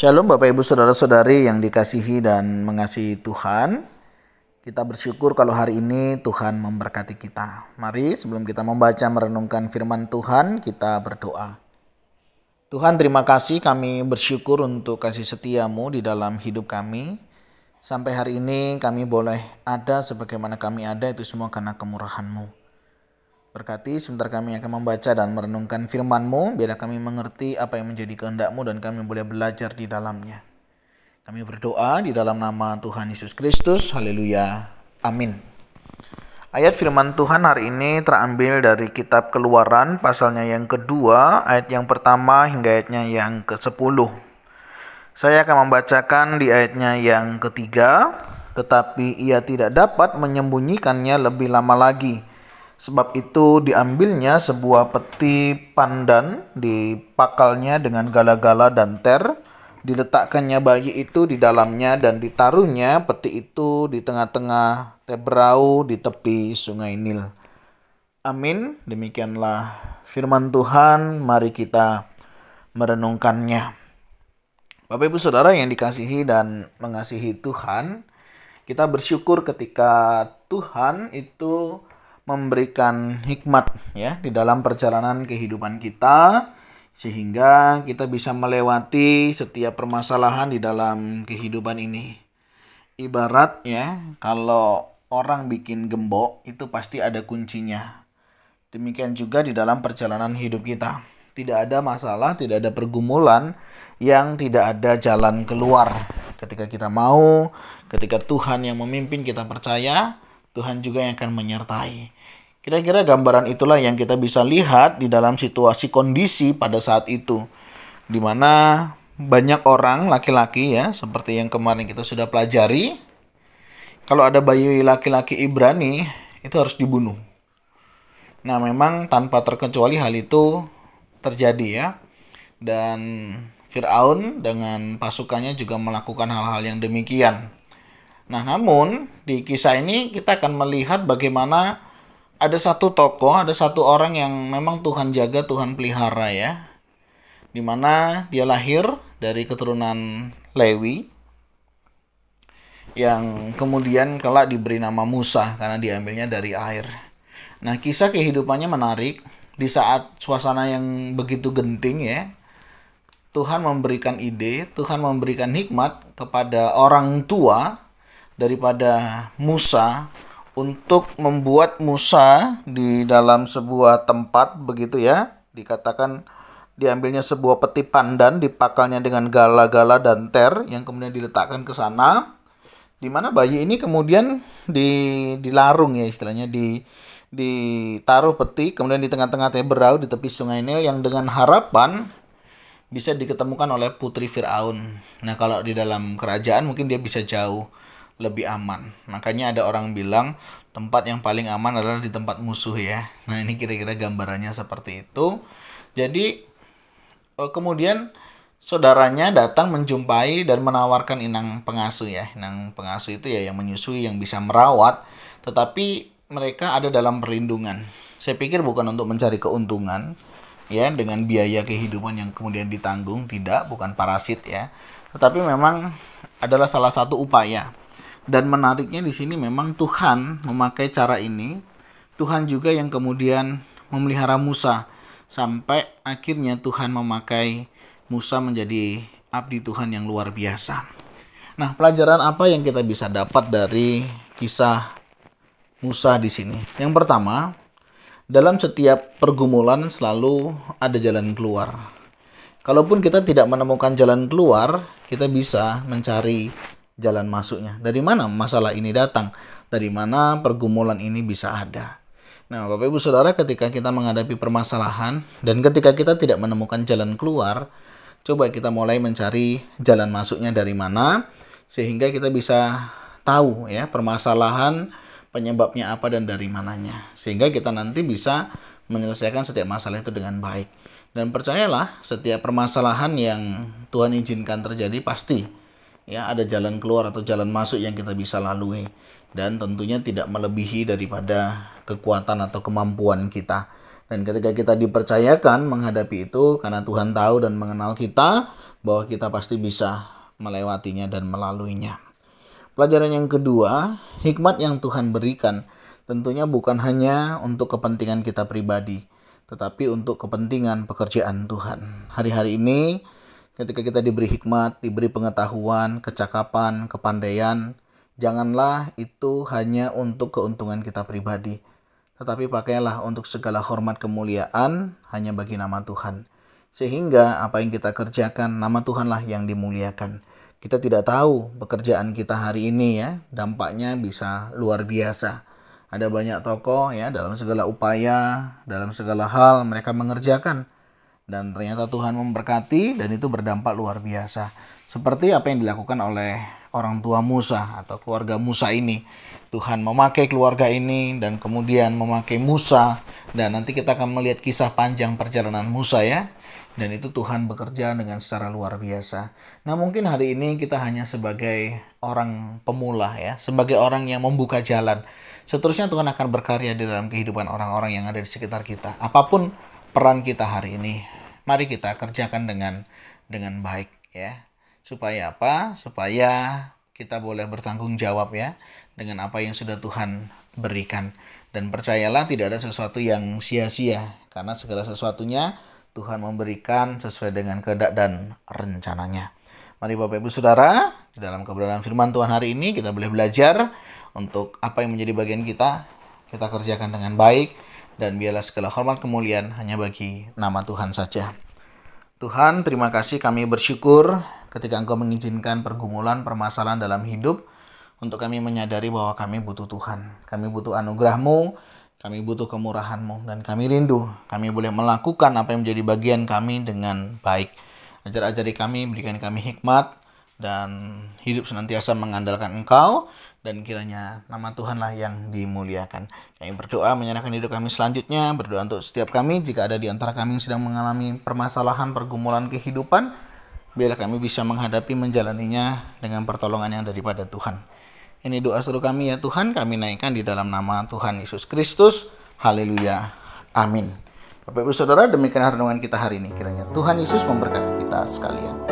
Shalom Bapak Ibu Saudara-saudari yang dikasihi dan mengasihi Tuhan. Kita bersyukur kalau hari ini Tuhan memberkati kita. Mari sebelum kita membaca merenungkan firman Tuhan, kita berdoa. Tuhan, terima kasih, kami bersyukur untuk kasih setiamu di dalam hidup kami. Sampai hari ini kami boleh ada sebagaimana kami ada, itu semua karena kemurahan-Mu. Berkati sebentar kami akan membaca dan merenungkan firman-Mu, biar kami mengerti apa yang menjadi kehendak-Mu dan kami boleh belajar di dalamnya. Kami berdoa di dalam nama Tuhan Yesus Kristus. Haleluya. Amin. Ayat firman Tuhan hari ini terambil dari kitab Keluaran pasalnya yang kedua, ayat yang pertama hingga ayatnya yang ke-10. Saya akan membacakan di ayatnya yang ketiga. Tetapi ia tidak dapat menyembunyikannya lebih lama lagi. Sebab itu diambilnya sebuah peti pandan, dipakalnya dengan gala-gala dan ter, diletakkannya bayi itu di dalamnya dan ditaruhnya peti itu di tengah-tengah teberau di tepi sungai Nil. Amin. Demikianlah firman Tuhan, mari kita merenungkannya. Bapak Ibu Saudara yang dikasihi dan mengasihi Tuhan, kita bersyukur ketika Tuhan itu memberikan hikmat ya di dalam perjalanan kehidupan kita, sehingga kita bisa melewati setiap permasalahan di dalam kehidupan ini. Ibarat ya, kalau orang bikin gembok itu pasti ada kuncinya. Demikian juga di dalam perjalanan hidup kita. Tidak ada masalah, tidak ada pergumulan yang tidak ada jalan keluar. Ketika kita mau, ketika Tuhan yang memimpin kita percaya, Tuhan juga yang akan menyertai. Kira-kira gambaran itulah yang kita bisa lihat di dalam situasi kondisi pada saat itu, di mana banyak orang laki-laki ya, seperti yang kemarin kita sudah pelajari, kalau ada bayi laki-laki Ibrani itu harus dibunuh. Nah, memang tanpa terkecuali hal itu terjadi ya, dan Firaun dengan pasukannya juga melakukan hal-hal yang demikian. Nah, namun di kisah ini kita akan melihat bagaimana ada satu tokoh, ada satu orang yang memang Tuhan jaga, Tuhan pelihara ya. Di mana dia lahir dari keturunan Lewi yang kemudian kelak diberi nama Musa karena diambilnya dari air. Nah, kisah kehidupannya menarik di saat suasana yang begitu genting ya. Tuhan memberikan ide, Tuhan memberikan hikmat kepada orang tua daripada Musa untuk membuat Musa di dalam sebuah tempat begitu ya. Dikatakan diambilnya sebuah peti pandan, dipakalnya dengan gala-gala dan ter yang kemudian diletakkan ke sana, di mana bayi ini kemudian dilarung ya istilahnya, ditaruh peti kemudian di tengah-tengah teberau di tepi sungai Nil yang dengan harapan bisa diketemukan oleh putri Firaun. Nah, kalau di dalam kerajaan mungkin dia bisa jauh lebih aman. Makanya ada orang bilang tempat yang paling aman adalah di tempat musuh ya. Nah, ini kira-kira gambarannya seperti itu. Jadi kemudian saudaranya datang menjumpai dan menawarkan inang pengasuh ya. Inang pengasuh itu ya yang menyusui, yang bisa merawat, tetapi mereka ada dalam perlindungan. Saya pikir bukan untuk mencari keuntungan ya dengan biaya kehidupan yang kemudian ditanggung, tidak, bukan parasit ya. Tetapi memang adalah salah satu upaya. Dan menariknya di sini memang Tuhan memakai cara ini. Tuhan juga yang kemudian memelihara Musa sampai akhirnya Tuhan memakai Musa menjadi abdi Tuhan yang luar biasa. Nah, pelajaran apa yang kita bisa dapat dari kisah Musa di sini? Yang pertama, dalam setiap pergumulan selalu ada jalan keluar. Kalaupun kita tidak menemukan jalan keluar, kita bisa mencari jalan masuknya. Dari mana masalah ini datang? Dari mana pergumulan ini bisa ada? Nah, Bapak Ibu Saudara, ketika kita menghadapi permasalahan dan ketika kita tidak menemukan jalan keluar, coba kita mulai mencari jalan masuknya dari mana, sehingga kita bisa tahu ya permasalahan penyebabnya apa dan dari mananya, sehingga kita nanti bisa menyelesaikan setiap masalah itu dengan baik. Dan percayalah, setiap permasalahan yang Tuhan izinkan terjadi pasti ya ada jalan keluar atau jalan masuk yang kita bisa lalui, dan tentunya tidak melebihi daripada kekuatan atau kemampuan kita. Dan ketika kita dipercayakan menghadapi itu karena Tuhan tahu dan mengenal kita, bahwa kita pasti bisa melewatinya dan melaluinya. Pelajaran yang kedua, hikmat yang Tuhan berikan tentunya bukan hanya untuk kepentingan kita pribadi, tetapi untuk kepentingan pekerjaan Tuhan. Hari-hari ini ketika kita diberi hikmat, diberi pengetahuan, kecakapan, kepandaian, janganlah itu hanya untuk keuntungan kita pribadi, tetapi pakailah untuk segala hormat kemuliaan hanya bagi nama Tuhan. Sehingga apa yang kita kerjakan, nama Tuhanlah yang dimuliakan. Kita tidak tahu pekerjaan kita hari ini ya, dampaknya bisa luar biasa. Ada banyak tokoh ya, dalam segala upaya, dalam segala hal mereka mengerjakan. Dan ternyata Tuhan memberkati dan itu berdampak luar biasa. Seperti apa yang dilakukan oleh orang tua Musa atau keluarga Musa ini. Tuhan memakai keluarga ini dan kemudian memakai Musa. Dan nanti kita akan melihat kisah panjang perjalanan Musa ya. Dan itu Tuhan bekerja dengan secara luar biasa. Nah mungkin hari ini kita hanya sebagai orang pemula ya. Sebagai orang yang membuka jalan. Seterusnya Tuhan akan berkarya di dalam kehidupan orang-orang yang ada di sekitar kita. Apapun peran kita hari ini, mari kita kerjakan dengan baik ya. Supaya apa? Supaya kita boleh bertanggung jawab ya dengan apa yang sudah Tuhan berikan. Dan percayalah tidak ada sesuatu yang sia-sia, karena segala sesuatunya Tuhan memberikan sesuai dengan kehendak dan rencananya. Mari Bapak Ibu Saudara, di dalam kebenaran firman Tuhan hari ini kita boleh belajar untuk apa yang menjadi bagian kita kerjakan dengan baik, dan biarlah segala hormat kemuliaan hanya bagi nama Tuhan saja. Tuhan, terima kasih, kami bersyukur ketika Engkau mengizinkan pergumulan, permasalahan dalam hidup untuk kami menyadari bahwa kami butuh Tuhan. Kami butuh anugerah-Mu, kami butuh kemurahan-Mu, dan kami rindu kami boleh melakukan apa yang menjadi bagian kami dengan baik. Ajar-ajari kami, berikan kami hikmat, dan hidup senantiasa mengandalkan Engkau, dan kiranya nama Tuhanlah yang dimuliakan. Kami berdoa menyerahkan hidup kami selanjutnya, berdoa untuk setiap kami jika ada di antara kami yang sedang mengalami permasalahan, pergumulan kehidupan, biarlah kami bisa menghadapi menjalaninya dengan pertolongan yang daripada Tuhan. Ini doa seru kami ya Tuhan, kami naikkan di dalam nama Tuhan Yesus Kristus. Haleluya. Amin. Bapak Ibu Saudara, demikian renungan kita hari ini. Kiranya Tuhan Yesus memberkati kita sekalian.